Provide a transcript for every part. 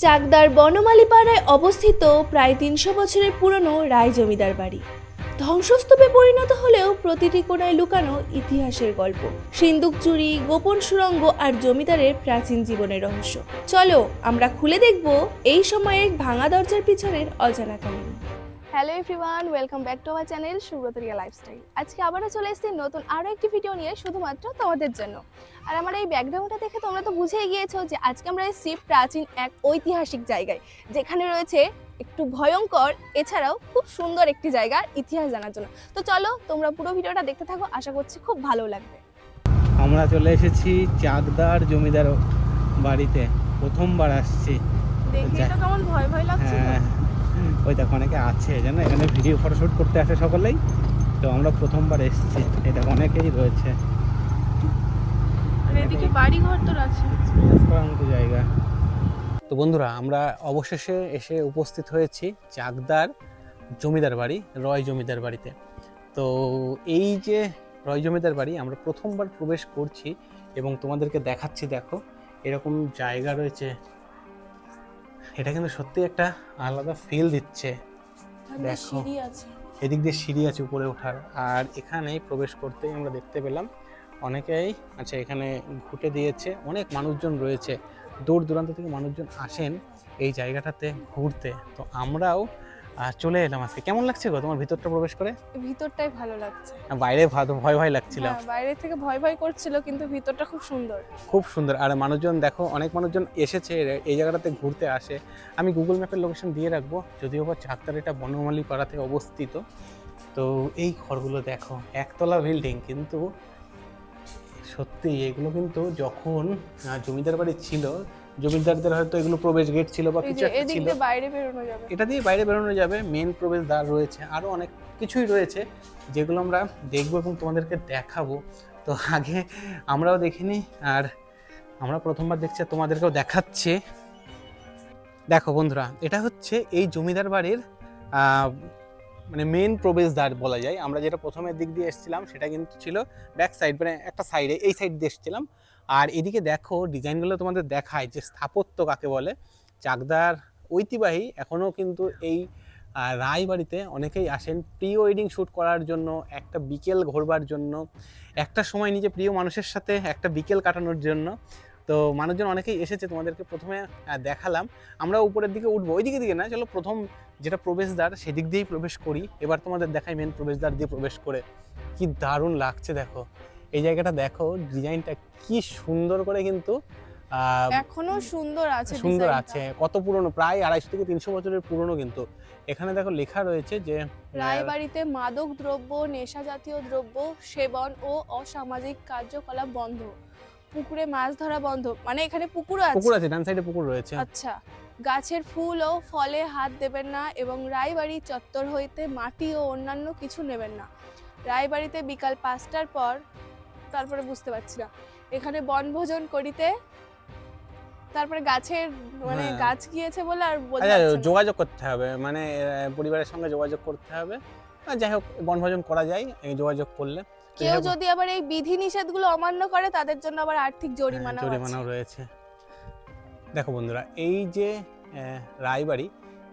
চাকদার বনমালী পাড়ায় অবস্থিত প্রায় ৩০০ বছরের পুরনো রায় জমিদার বাড়ি ধ্বংসস্তূপে পরিণত হলেও প্রতিটি কোণায় লুকানো ইতিহাসের গল্প, সিন্দুক চুরি, গোপন সুড়ঙ্গ আর জমিদারের প্রাচীন জীবনের রহস্য। চলো আমরা খুলে দেখব এই সময়ের ভাঙা দরজার পিছনের অজানা কাহিনী। Hello everyone, welcome back to our channel Subratariya lifestyle. আজকে আবারও চলে এসেছি নতুন আরও একটি ভিডিও নিয়ে, শুধুমাত্র তোমাদের জন্য। আর আমার এই ব্যাকগ্রাউন্ডটা দেখে তোমরা তো বুঝেই গিয়েছো যে আজকে আমরা এসেছি প্রাচীন এক ঐতিহাসিক জায়গায়, যেখানে রয়েছে একটু ভয়ঙ্কর, এছাড়াও খুব সুন্দর একটি জায়গার ইতিহাস জানার জন্য। তো চলো তোমরা পুরো ভিডিওটা দেখতে থাকো, আশা করছি খুব ভালো লাগবে। আমরা চলে এসেছি চাকদার জমিদার বাড়িতে, প্রথমবার আসছি। দেখে তো কেমন ভয় ভয় লাগছে। হ্যাঁ, ওই দেখো অনেকে আছে জানো, এখানে ভিডিও ফটোশুট করতে আসে সকলেই। তো আমরা প্রথমবার এসেছি, এটা অনেকেই রয়েছে। এদিকে বাড়ি ঘর তো আছে, মতো জায়গা। তো বন্ধুরা, আমরা অবশেষে এসে উপস্থিত হয়েছি চাকদার জমিদার বাড়ি, রয় জমিদার বাড়িতে। তো এই যে রয় জমিদার বাড়ি, আমরা প্রথমবার প্রবেশ করছি এবং তোমাদেরকে দেখাচ্ছি। দেখো এরকম জায়গা রয়েছে, এটা কিন্তু সত্যি একটা আলাদা ফিল দিচ্ছে। দেখো এদিক দিয়ে সিঁড়ি আছে উপরে ওঠার, আর এখানে প্রবেশ করতেই আমরা দেখতে পেলাম অনেকেই আচ্ছা এখানে ঘুঁটে দিয়েছে। অনেক মানুষজন রয়েছে, দূর দূরান্ত থেকে মানুষজন আসেন এই জায়গাটাতে ঘুরতে। তো আমরাও চলে এলাম আজকে। কেমন লাগছে গো তোমার ভিতরটা প্রবেশ করে? ভিতরটাই ভালো লাগছে, বাইরে ভয় ভয় লাগছিল। বাইরে থেকে ভয় ভয় করছিল, কিন্তু ভিতরটা খুব সুন্দর, খুব সুন্দর। আর মানুষজন দেখো, অনেক মানুষজন এসেছে এই জায়গাটাতে ঘুরতে আসে। আমি গুগল ম্যাপের লোকেশন দিয়ে রাখবো, যদিও বা চাকদার এটা বনমালী পাড়াতে অবস্থিত। তো এই ঘরগুলো দেখো, একতলা বিল্ডিং, কিন্তু সত্যি এগুলো কিন্তু যখন জমিদার বাড়ি ছিল, জমিদারদের হয়তো এগুলো প্রবেশ গেট ছিল বা কিছু একটা ছিল। এটা দিয়ে বাইরে বেরোনো যাবে, মেন প্রবেশদ্বার রয়েছে, আরও অনেক কিছুই রয়েছে যেগুলো আমরা দেখবো এবং তোমাদেরকে দেখাবো। তো আগে আমরাও দেখিনি, আর আমরা প্রথমবার দেখছি, তোমাদেরকেও দেখাচ্ছে। দেখো বন্ধুরা, এটা হচ্ছে এই জমিদার বাড়ির মানে মেন প্রবেশদ্বার বলা যায়। আমরা যেটা প্রথমের দিক দিয়ে এসেছিলাম সেটা কিন্তু ছিল ব্যাক সাইড, মানে একটা সাইডে, এই সাইড দিয়ে এসেছিলাম। আর এদিকে দেখো ডিজাইনগুলো তোমাদের দেখায় যে স্থাপত্য কাকে বলে। চাকদার ঐতিহ্যবাহী এখনও কিন্তু এই রায়বাড়িতে অনেকেই আসেন প্রি ওয়েডিং শ্যুট করার জন্য, একটা বিকেল ঘোরবার জন্য, একটা সময় নিজে প্রিয় মানুষের সাথে একটা বিকেল কাটানোর জন্য। তো মানুষজন অনেকেই এসেছে, তোমাদেরকে প্রথমে দেখালাম। আমরা উপরের দিকে উঠবো, ওই দিকে না, চলো প্রথম যেটা প্রবেশদ্বার সেদিক দিয়েই প্রবেশ করি। এবার তোমাদের দেখাই মেন প্রবেশদ্বার দিয়ে প্রবেশ করে কি দারুণ লাগছে। দেখো এই জায়গাটা দেখো, ডিজাইনটা কি সুন্দর করে, কিন্তু এখনো সুন্দর আছে। কত পুরনো, প্রায় 250 থেকে 300 বছরের পুরনো। কিন্তু এখানে দেখো লেখা রয়েছে যে রায়বাড়িতে মাদক দ্রব্য, নেশা জাতীয় দ্রব্য সেবন ও অসামাজিক কার্যকলাপ বন্ধ, পুকুরে মাছ ধরা বন্ধ। মানে এখানে পুকুর আছে, ডান সাইডে পুকুর রয়েছে। আচ্ছা, গাছের ফুল ও ফলে হাত দেবেন না এবং রায়বাড়ি চত্বর হইতে মাটি ও অন্যান্য কিছু নেবেন না। রায়বাড়িতে বিকাল 5টার পর, তারপরে বুঝতে পারছি না, এখানে বনভোজন করিতে, তারপরে গাছের মানে গাছ গিয়েছে বলে আর যোগাযোগ করতে হবে, মানে পরিবারের সঙ্গে যোগাযোগ করতে হবে। যাই হোক, বনভোজন করা যায় যোগাযোগ করলে। কেউ যদি আবার এই বিধি নিষেধগুলো অমান্য করে, তাদের জন্য আবার আর্থিক জরিমানাও রয়েছে। দেখো বন্ধুরা, এই যে রায়বাড়ি,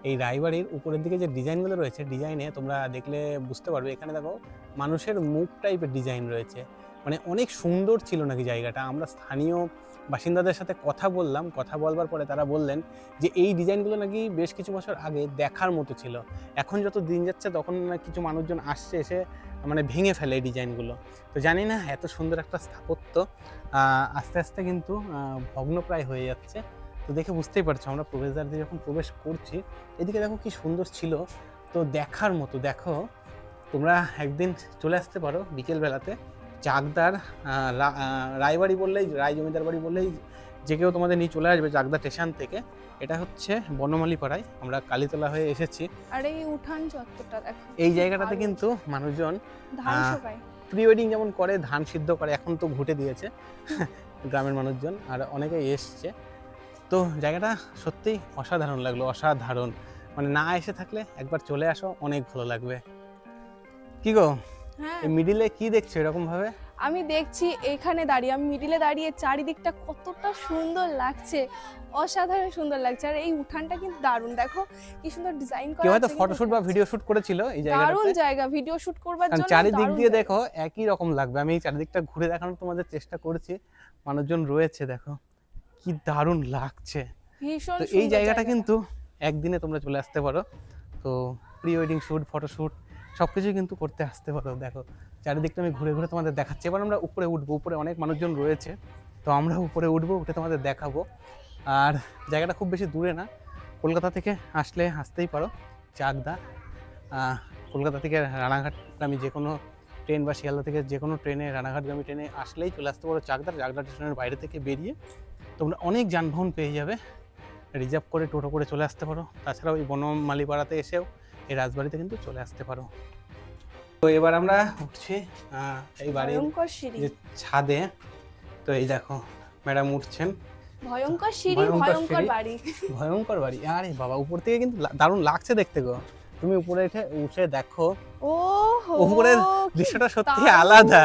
এই রায়বাড়ির উপরের দিকে যে ডিজাইনগুলো রয়েছে, ডিজাইনে তোমরা দেখলে বুঝতে পারবে, এখানে দেখো মানুষের মুখ টাইপের ডিজাইন রয়েছে। মানে অনেক সুন্দর ছিল নাকি জায়গাটা। আমরা স্থানীয় বাসিন্দাদের সাথে কথা বললাম, কথা বলবার পরে তারা বললেন যে এই ডিজাইনগুলো নাকি বেশ কিছু বছর আগে দেখার মতো ছিল। এখন যত দিন যাচ্ছে তখন কিছু মানুষজন আসছে, এসে মানে ভেঙে ফেলে এই ডিজাইনগুলো। তো জানি না, এত সুন্দর একটা স্থাপত্য আস্তে আস্তে কিন্তু ভগ্নপ্রায় হয়ে যাচ্ছে। তো দেখে বুঝতেই পারছো, আমরা প্রবেশদ্বার দিয়ে যখন প্রবেশ করছি, এদিকে দেখো কি সুন্দর ছিল, তো দেখার মতো। দেখো তোমরা একদিন চলে আসতে পারো বিকেলবেলাতে চাকদার রায়বাড়ি বললেই, রায় জমিদার বাড়ি বললেই যে কেউ তোমাদের নিয়ে চলে আসবে চাকদা স্টেশন থেকে। এটা হচ্ছে বনমালী পাড়ায়, আমরা কালীতলা হয়ে এসেছি। আর এই উঠান চত্বরটা দেখো, এই জায়গাটাতে কিন্তু মানুষজন ধান শুকায়, প্রি ওয়েডিং যেমন করে, ধান সিদ্ধ করে, এখন তো ঘুঁটে দিয়েছে গ্রামের মানুষজন, আর অনেকেই এসছে। তো জায়গাটা সত্যিই অসাধারণ লাগলো, অসাধারণ। মানে না এসে থাকলে একবার চলে আসো, অনেক ভালো লাগবে। কি গো, এই মিডিলে কি দেখছো এরকম ভাবে? আমি দেখছি এখানে দাঁড়িয়ে, আমি মিডিলে দাঁড়িয়ে, চারিদিকটা কতটা সুন্দর লাগছে, অসাধারণ সুন্দর লাগছে। আর এই উঠানটা কিন্তু দারুণ, দেখো কি সুন্দর ডিজাইন করা কেউ আছে। হয়তো ফটোশুট বা ভিডিও শুট করেছিল এই দারুণ জায়গাটাতে। জায়গা ভিডিও শুট করবার কারণ জন্য। চারিদিক দারুণ দিয়ে জায়গা। দেখো একই রকম লাগবে। আমি এই চারিদিকটা ঘুরে দেখানোর তোমাদের চেষ্টা করছি, মানুষজন রয়েছে, দেখো কি দারুণ লাগছে। ভীষণ তো এই সুন্দর জায়গাটা কিন্তু একদিনে তোমরা চলে আসতে পারো। তো প্রি ওয়েডিং শ্যুট, ফটোশ্যুট সব কিছুই কিন্তু করতে আসতে পারো। দেখো চারিদিকটা আমি ঘুরে ঘুরে তোমাদের দেখাচ্ছি। এবার আমরা উপরে উঠবো, উপরে অনেক মানুষজন রয়েছে, তো আমরা উপরে উঠবো, উঠে তোমাদের দেখাবো। আর জায়গাটা খুব বেশি দূরে না, কলকাতা থেকে আসতেই পারো চাকদা। কলকাতা থেকে রানাঘাটগামী যে কোনো ট্রেন বা শিয়ালদা থেকে যে কোনো ট্রেনে, রানাঘাটগামী ট্রেনে আসলেই চলে আসতে পারো চাকদা স্টেশনের বাইরে থেকে বেরিয়ে তোমরা অনেক যানবাহন পেয়ে যাবে। রিজার্ভ করে টোটো করে চলে আসতে পারো। তাছাড়াও এই বনমালীপাড়াতে এসেও এই রাজবাড়িতে কিন্তু চলে আসতে পারো। তো এবার আমরা উঠছি এই বাড়ির ভয়ঙ্কর সিঁড়ি, যে ছাদে। তো এই দেখো ম্যাডাম উঠছেন। ভয়ঙ্কর সিঁড়ি, ভয়ঙ্কর ভয়ঙ্কর সিঁড়ি। বাড়ি। ভয়ঙ্কর বাড়ি। আরে বাবা, উপর থেকে কিন্তু দারুণ লাগছে দেখতে গো। তুমি উপরে উঠে দেখো, ও উপরের দৃশ্যটা সত্যি আলাদা।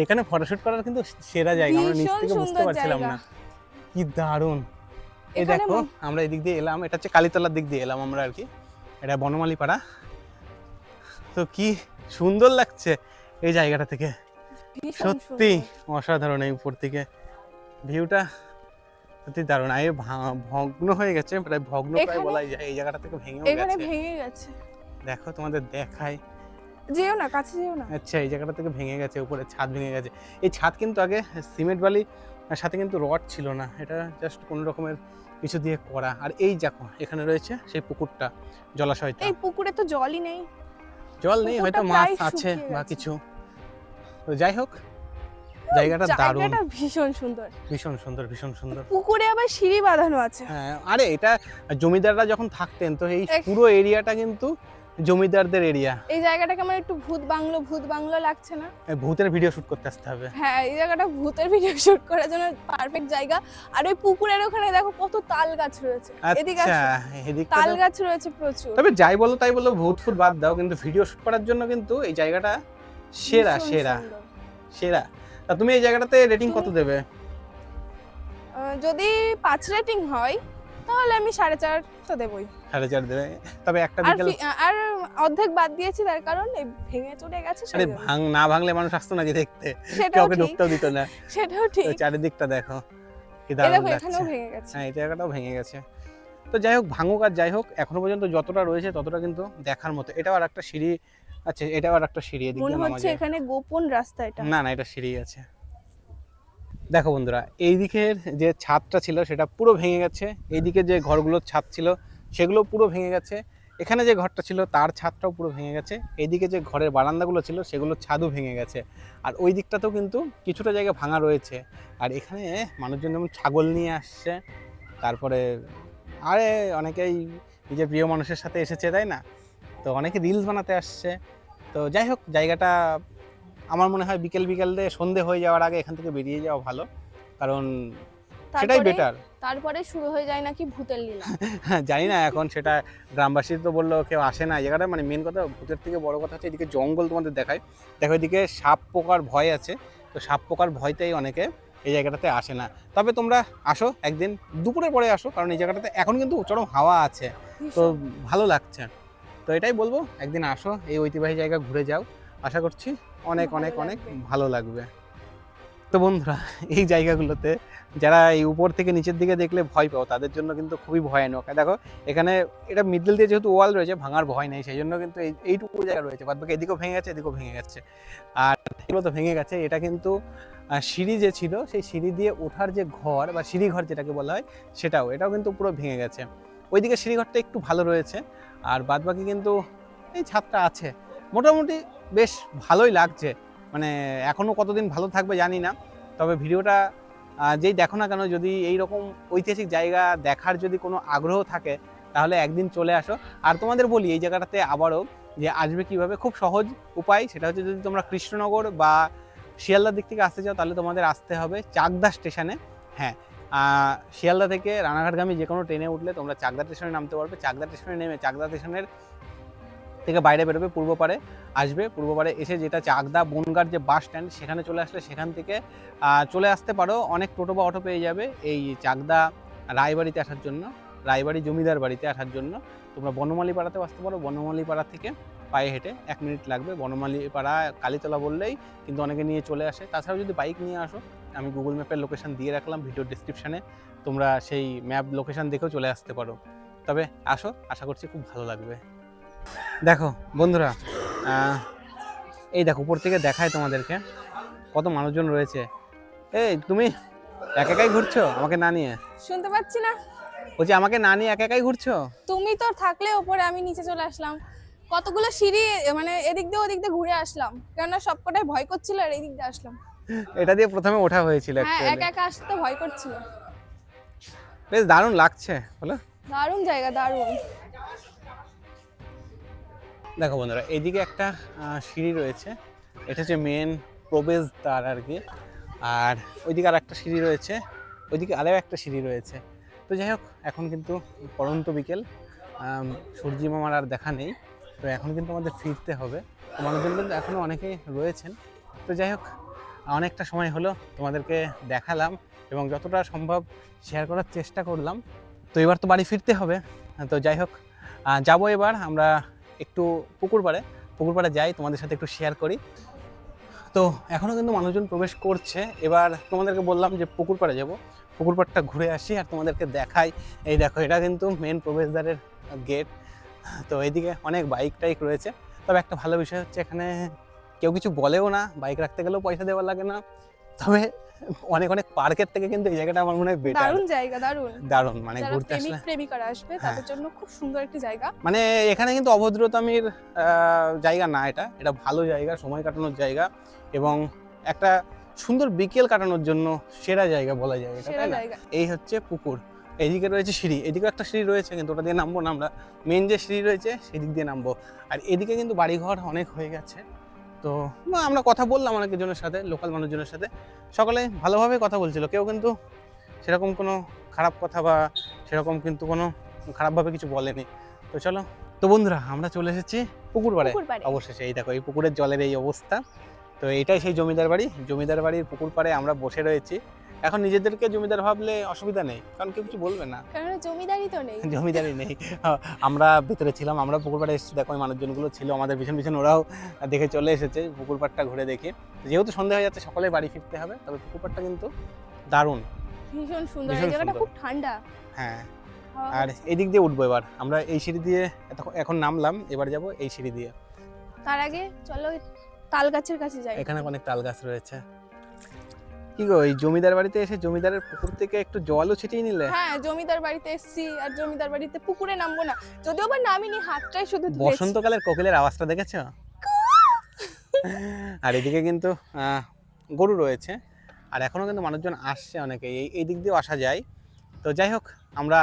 এখানে ফটোশুট করার কিন্তু সেরা জায়গা, আমরা নিচ থেকে বুঝতে পারছিলাম না, কি দারুণ। এই দেখো আমরা এদিক দিয়ে এলাম, এটা হচ্ছে কালীতলার দিক দিয়ে এলাম আমরা আর কি, এটা বনমালী পাড়া। তো কি সুন্দর লাগছে এই জায়গাটা থেকে, সত্যি অসাধারণ। এই উপর থেকে ভিউটা সত্যি দারুণ। আর ভগ্ন হয়ে গেছে, প্রায় ভগ্ন প্রায় বলাই যায়। এই জায়গাটা থেকে ভেঙে গেছে। দেখো তোমাদের দেখাই, যেও না, কাছে যেও না। আচ্ছা, এই জায়গাটা থেকে ভেঙে গেছে, উপরে ছাদ ভেঙে গেছে। এই ছাদ কিন্তু আগে সিমেন্ট বালি সাথে কিন্তু রড ছিল না, এটা জাস্ট কোনো রকমের কিছু দিয়ে করা। আর এই দেখো এখানে রয়েছে সেই পুকুরটা, জলাশয়টা। এই পুকুরে তো জলই নেই, জল নেই, হয়তো মাছ আছে বা কিছু। তো যাই হোক, জায়গাটা দারুণ, ভীষণ সুন্দর, ভীষণ সুন্দর, ভীষণ সুন্দর। পুকুরে আবার সিঁড়ি বাঁধানো আছে। হ্যাঁ, আরে এটা জমিদাররা যখন থাকতেন, তো এই পুরো এরিয়াটা কিন্তু জমিদারদের এরিয়া। এই জায়গাটাকে আমার একটু ভূত বাংলো লাগছে না? ভূতের ভিডিও শুট করতে আসতে হবে। হ্যাঁ, এই জায়গাটা ভূতের ভিডিও শুট করার জন্য পারফেক্ট জায়গা। আর ওই পুকুরের ওখানে দেখো কত তাল গাছ রয়েছে। এদিকে তাল গাছ রয়েছে প্রচুর। তবে যাই বলো তাই বলো, ভূত ফুট বাদ দাও, কিন্তু ভিডিও শুট করার জন্য কিন্তু এই জায়গাটা সেরা সেরা সেরা। তা তুমি এই জায়গাটাতে রেটিং কত দেবে? যদি 5 রেটিং হয় তাহলে আমি 4.5 তো দেবই। 4.5 দেবে? তবে একটা বিকেল আর অর্ধেক বাদ দিয়েছি, তার কারণ এই ভেঙে চলে গেছে। আরে না ভাঙলে মানুষ আসতো না যে দেখতে, কাউকে ঢুকতেও দিত না। সেটাও ঠিক। চারিদিকটা দেখো কি দারুণ লাগছে। এখানেও ভেঙে গেছে। হ্যাঁ, এই জায়গাটাও ভেঙে গেছে। তো যাই হোক, ভাঙুক আর যাই হোক, এখনো পর্যন্ত যতটা রয়েছে ততটা কিন্তু দেখার মতো। এটাও আর একটা সিঁড়ি আছে, এটাও আর একটা সিঁড়ি, এদিকে মনে হচ্ছে এখানে গোপন রাস্তা। এটা না, এটা সিঁড়ি আছে। দেখো বন্ধুরা, এই দিকের যে ছাদটা ছিল সেটা পুরো ভেঙে গেছে, এইদিকে যে ঘরগুলোর ছাদ ছিল সেগুলো পুরো ভেঙে গেছে, এখানে যে ঘরটা ছিল তার ছাদটাও পুরো ভেঙে গেছে, এইদিকে যে ঘরের বারান্দাগুলো ছিল সেগুলোর ছাদও ভেঙে গেছে। আর ওই দিকটাতেও কিন্তু কিছুটা জায়গা ভাঙা রয়েছে। আর এখানে মানুষজন যেমন ছাগল নিয়ে আসছে, তারপরে আরে অনেকেই নিজের প্রিয় মানুষের সাথে এসেছে, তাই না? তো অনেকে রিলস বানাতে আসছে। তো যাই হোক, জায়গাটা আমার মনে হয় বিকেল দিয়ে সন্ধে হয়ে যাওয়ার আগে এখান থেকে বেরিয়ে যাওয়া ভালো, কারণ সেটাই বেটার। তারপরে শুরু হয়ে যায় নাকি ভূতের লীলা। জানি না এখন সেটা, গ্রামবাসী তো বললো কেউ আসে না এই জায়গাটা। মানে মেন কথা, ভূতের থেকে বড় কথা হচ্ছে এদিকে জঙ্গল তোমাদের দেখায়। দেখো এদিকে সাপ পোকার ভয় আছে, তো সাপ পোকার ভয়তেই অনেকে এই জায়গাটাতে আসে না। তবে তোমরা আসো একদিন, দুপুরের পরে আসো, কারণ এই জায়গাটাতে এখন কিন্তু চরম হাওয়া আছে, তো ভালো লাগছে। তো এটাই বলবো, একদিন আসো, এই ঐতিহ্যবাহী জায়গা ঘুরে যাও, আশা করছি অনেক অনেক অনেক ভালো লাগবে। তো বন্ধুরা, এই জায়গাগুলোতে যারা এই উপর থেকে নিচের দিকে দেখলে ভয় পাও, তাদের জন্য কিন্তু খুবই ভয়ানক। দেখো এখানে এটা মিডল দিয়ে যেহেতু ওয়াল রয়েছে, ভাঙার ভয় নেই, সেই জন্য কিন্তু এইটুকু জায়গা রয়েছে। বাদ বাকি এদিকেও ভেঙে গেছে, এদিকেও ভেঙে গেছে, আর এগুলো তো ভেঙে গেছে। এটা কিন্তু সিঁড়ি যে ছিল, সেই সিঁড়ি দিয়ে ওঠার যে ঘর বা সিঁড়ি ঘর যেটাকে বলা হয়, এটাও কিন্তু পুরো ভেঙে গেছে। ওইদিকে সিঁড়ি ঘরটা একটু ভালো রয়েছে, আর বাদ বাকি কিন্তু এই ছাদটা আছে, মোটামুটি বেশ ভালোই লাগছে। মানে এখনও কতদিন ভালো থাকবে জানি না, তবে ভিডিওটা যেই দেখো না কেন, যদি এই রকম ঐতিহাসিক জায়গা দেখার যদি কোনো আগ্রহ থাকে, তাহলে একদিন চলে আসো। আর তোমাদের বলি এই জায়গাটাতে আবারও যে আসবে কিভাবে, খুব সহজ উপায়। সেটা হচ্ছে, যদি তোমরা কৃষ্ণনগর বা শিয়ালদার দিক থেকে আসতে চাও, তাহলে তোমাদের আসতে হবে চাকদা স্টেশনে। হ্যাঁ, শিয়ালদা থেকে রানাঘাটগামী যে কোনো ট্রেনে উঠলে তোমরা চাকদা স্টেশনে নামতে পারবে। চাকদা স্টেশনে নেমে চাকদা স্টেশনের থেকে বাইরে বেরোবে, পূর্ব পারে আসবে, পূর্ব পারে এসে যেটা চাকদা বনগাঁর যে বাস স্ট্যান্ড সেখানে চলে আসলে সেখান থেকে চলে আসতে পারো। অনেক টোটো বা অটো পেয়ে যাবে এই চাকদা রায়বাড়িতে আসার জন্য, রায়বাড়ি জমিদার বাড়িতে আসার জন্য। তোমরা বনমালী পাড়াতেও আসতে পারো, বনমালী পাড়া থেকে পায়ে হেঁটে 1 মিনিট লাগবে। বনমালী পাড়া কালীতলা বললেই কিন্তু অনেকে নিয়ে চলে আসে। তাছাড়াও যদি বাইক নিয়ে আসো, আমি গুগল ম্যাপের লোকেশন দিয়ে রাখলাম ভিডিও ডিসক্রিপশানে, তোমরা সেই ম্যাপ লোকেশন দেখেও চলে আসতে পারো। তবে আসো, আশা করছি খুব ভালো লাগবে। দেখো বন্ধুরা, এই দেখো উপর থেকে দেখায় তোমাদেরকে কত মানুষজন রয়েছে। এই তুমি একা একাই ঘুরছো আমাকে না নিয়ে? শুনতে পাচ্ছি না। বলছি আমাকে না নিয়ে একা একাই ঘুরছো? তুমি তো থাকলে ওপরে, আমি নিচে চলে আসলাম। কতগুলো সিঁড়ি মানে এদিক দিয়ে ওদিক দিয়ে ঘুরে আসলাম, কেননা সবকটাই ভয় করছিল আর এদিক দিয়ে আসলাম। এটা দিয়ে প্রথমে ওঠা হয়েছিল হ্যাঁ, actually। একা একা আসতে ভয় করছিল। বেশ দারুণ লাগছে বলো। দারুণ জায়গা, দারুণ। দেখো বন্ধুরা, এইদিকে একটা সিঁড়ি রয়েছে, এটা হচ্ছে মেন প্রবেশদ্বার আর কি। আর ওইদিকে আর একটা সিঁড়ি রয়েছে, ওইদিকে আরও একটা সিঁড়ি রয়েছে। তো যাই হোক, এখন কিন্তু পড়ন্ত বিকেল, সূর্যি মামার আর দেখা নেই। তো এখন কিন্তু আমাদের ফিরতে হবে। তো মানুষজন কিন্তু এখনও অনেকেই রয়েছেন। তো যাই হোক, অনেকটা সময় হলো তোমাদেরকে দেখালাম এবং যতটা সম্ভব শেয়ার করার চেষ্টা করলাম। তো এবার তো বাড়ি ফিরতে হবে। তো যাই হোক, যাবো এবার আমরা একটু পুকুর পাড়ে যাই, তোমাদের সাথে একটু শেয়ার করি। তো এখনও কিন্তু মানুষজন প্রবেশ করছে। এবার তোমাদেরকে বললাম যে পুকুর পাড়ে যাবো, পুকুর পাড়টা ঘুরে আসি আর তোমাদেরকে দেখাই। এই দেখো, এটা কিন্তু মেন প্রবেশদ্বারের গেট। তো এইদিকে অনেক বাইক টাইক রয়েছে। তবে একটা ভালো বিষয় হচ্ছে এখানে কেউ কিছু বলেও না, বাইক রাখতে গেলেও পয়সা দেওয়া লাগে না। তবে অনেক অনেক পার্কের থেকে কিন্তু এই জায়গাটা আমার মনে হয় বেটার। দারুণ জায়গা, দারুণ। দারুণ, মানে যারা ঘুরতে প্রেমিক আসলে প্রেমিকারা আসবে তাদের জন্য খুব সুন্দর একটি জায়গা। মানে এখানে কিন্তু অভদ্রতামির জায়গা না, এটা ভালো জায়গা, সময় কাটানোর জায়গা এবং একটা সুন্দর বিকেল কাটানোর জন্য সেরা জায়গা বলা যায় এটা, তাই না? এই হচ্ছে পুকুর, এইদিকে রয়েছে সিঁড়ি, এদিকেও একটা সিঁড়ি রয়েছে কিন্তু ওটা দিয়ে নামবো না আমরা, মেন যে সিঁড়ি রয়েছে সেদিক দিয়ে নামবো। আর এদিকে কিন্তু বাড়িঘর অনেক হয়ে গেছে। তো আমরা কথা বললাম অনেকজনের সাথে, লোকাল মানুষজনের সাথে, সকলে ভালোভাবে কথা বলছিল, কেউ কিন্তু সেরকম কোনো খারাপ কথা বা সেরকম কিন্তু কোনো খারাপভাবে কিছু বলেনি। তো চলো, তো বন্ধুরা আমরা চলে এসেছি পুকুর পাড়ে। অবশেষে এই দেখো, এই পুকুরের জলের এই অবস্থা। তো এটাই সেই জমিদার বাড়ি, জমিদার বাড়ির পুকুর পাড়ে আমরা বসে রয়েছি। এখন নিজেদেরকে জমিদার ভাবলে অসুবিধা নেই, কারণ কেউ কিছু বলবে না, কারণ জমিদারি তো নেই। জমিদারি নেই। আমরা ভিতরে ছিলাম, আমরা পুকুর পাড়ে এসেছি, দেখো ওই মানুষজনগুলো ছিল আমাদের পিছন পিছন, ওরাও দেখে চলে এসেছে পুকুর পাড়টা ঘুরে দেখে। যেহেতু সন্ধ্যা হয়ে যাচ্ছে, সকলে বাড়ি ফিরতে হবে। তবে পুকুর পাড়টা কিন্তু দারুণ, ভীষণ সুন্দর, এই জায়গাটা খুব ঠান্ডা। হ্যাঁ, আর এই দিক দিয়ে উঠবো এবার আমরা, এই সিঁড়ি দিয়ে এখন নামলাম, এবার যাব এই সিঁড়ি দিয়ে। তার আগে চলো তাল গাছের কাছে যাই, এখানে অনেক তাল গাছ রয়েছে। কি গো, এই জমিদার বাড়িতে এসে জমিদারের পুকুর থেকে একটু জলও ছিটিয়ে নিলে? হ্যাঁ, জমিদার বাড়িতে এসেছি আর জমিদার বাড়িতে পুকুরে নামবো না, যদিও বা নামিনি, হাতটাই শুধু ধুয়েছি। বসন্তকালের কোকিলের আওয়াজটা দেখেছো? আর এদিকে কিন্তু গরু রয়েছে, আর এখনো কিন্তু মানুষজন আসছে অনেকে, এই দিক দিয়েও আসা যায়। তো যাই হোক, আমরা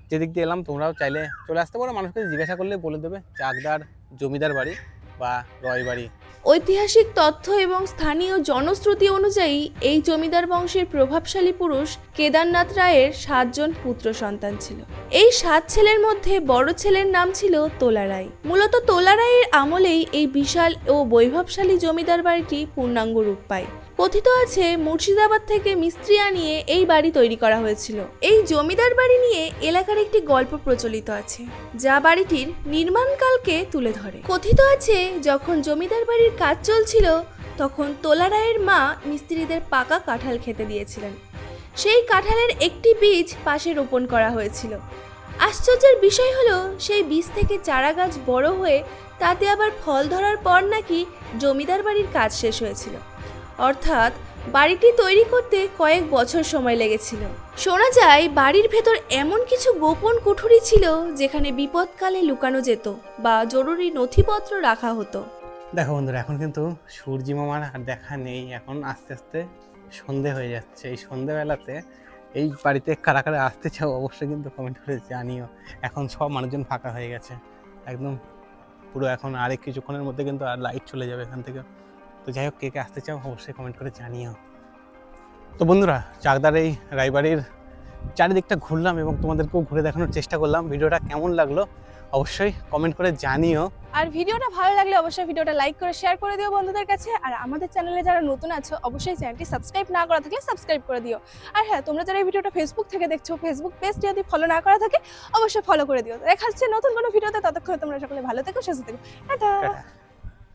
যেদিক দিয়ে এলাম তোমরাও চাইলে চলে আসতে পারো, মানুষকে জিজ্ঞাসা করলে বলে দেবে চাকদার জমিদার বাড়ি বা রয় বাড়ি। ঐতিহাসিক তথ্য এবং স্থানীয় জনশ্রুতি অনুযায়ী এই জমিদার বংশের প্রভাবশালী পুরুষ কেদারনাথ রায়ের 7 জন পুত্র সন্তান ছিল। এই 7 ছেলের মধ্যে বড় ছেলের নাম ছিল তোলা রায়। মূলত তোলা রায়ের আমলেই এই বিশাল ও বৈভবশালী জমিদার বাড়িটি পূর্ণাঙ্গ রূপ পায়। কথিত আছে মুর্শিদাবাদ থেকে মিস্ত্রি আনিয়ে এই বাড়ি তৈরি করা হয়েছিল। এই জমিদার বাড়ি নিয়ে এলাকার একটি গল্প প্রচলিত আছে, যা বাড়িটির নির্মাণকালকে তুলে ধরে। কথিত আছে যখন জমিদার বাড়ির কাজ চলছিল তখন তোলা রায়ের মা মিস্ত্রিদের পাকা কাঁঠাল খেতে দিয়েছিলেন। সেই কাঁঠালের একটি বীজ পাশে রোপণ করা হয়েছিল। আশ্চর্যের বিষয় হলো সেই বীজ থেকে চারা গাছ বড় হয়ে তাতে আবার ফল ধরার পর নাকি জমিদার বাড়ির কাজ শেষ হয়েছিল। অর্থাৎ বাড়িটি তৈরি করতে কয়েক বছর সময় লেগেছিল। শোনা যায় বাড়ির ভেতর এমন কিছু গোপন কুঠুরি ছিল যেখানে বিপদকালে লুকানো যেত বা জরুরি নথিপত্র রাখা হতো। দেখো বন্ধুরা, এখন কিন্তু সূর্যি মামার আর দেখা নেই, এখন আস্তে আস্তে সন্ধে হয়ে যাচ্ছে। এই সন্ধেবেলাতে এই বাড়িতে কারা কারা আসতে চাও অবশ্যই কিন্তু কমেন্ট করে জানিও। এখন সব মানুষজন ফাঁকা হয়ে গেছে একদম পুরো, এখন আরেক কিছুক্ষণের মধ্যে কিন্তু আর লাইট চলে যাবে এখান থেকে। তো যাই হোক, কে কে আসতে চাও অবশ্যই কমেন্ট করে জানিও। তো বন্ধুরা, চাকদার এই রায়বাড়ির চারিদিকটা ঘুরলাম এবং তোমাদেরকেও ঘুরে দেখানোর চেষ্টা করলাম। ভিডিওটা কেমন লাগলো অবশ্যই কমেন্ট করে জানিও। আর ভিডিওটা ভালো লাগলে অবশ্যই ভিডিওটা লাইক করে শেয়ার করে দিও বন্ধুদের কাছে। আর আমাদের চ্যানেলে যারা নতুন আছো অবশ্যই চ্যানেলটি সাবস্ক্রাইব না করা থাকলে সাবস্ক্রাইব করে দিও। আর হ্যাঁ, তোমরা যারা এই ভিডিওটা ফেসবুক থেকে দেখছো, ফেসবুক পেজটি যদি ফলো না করা থাকে অবশ্যই ফলো করে দিও। দেখা হচ্ছে নতুন কোনো ভিডিওতে, ততক্ষণ তোমরা সকলে ভালো থেকো, সুস্থ থেকো। টাটা। টাটা।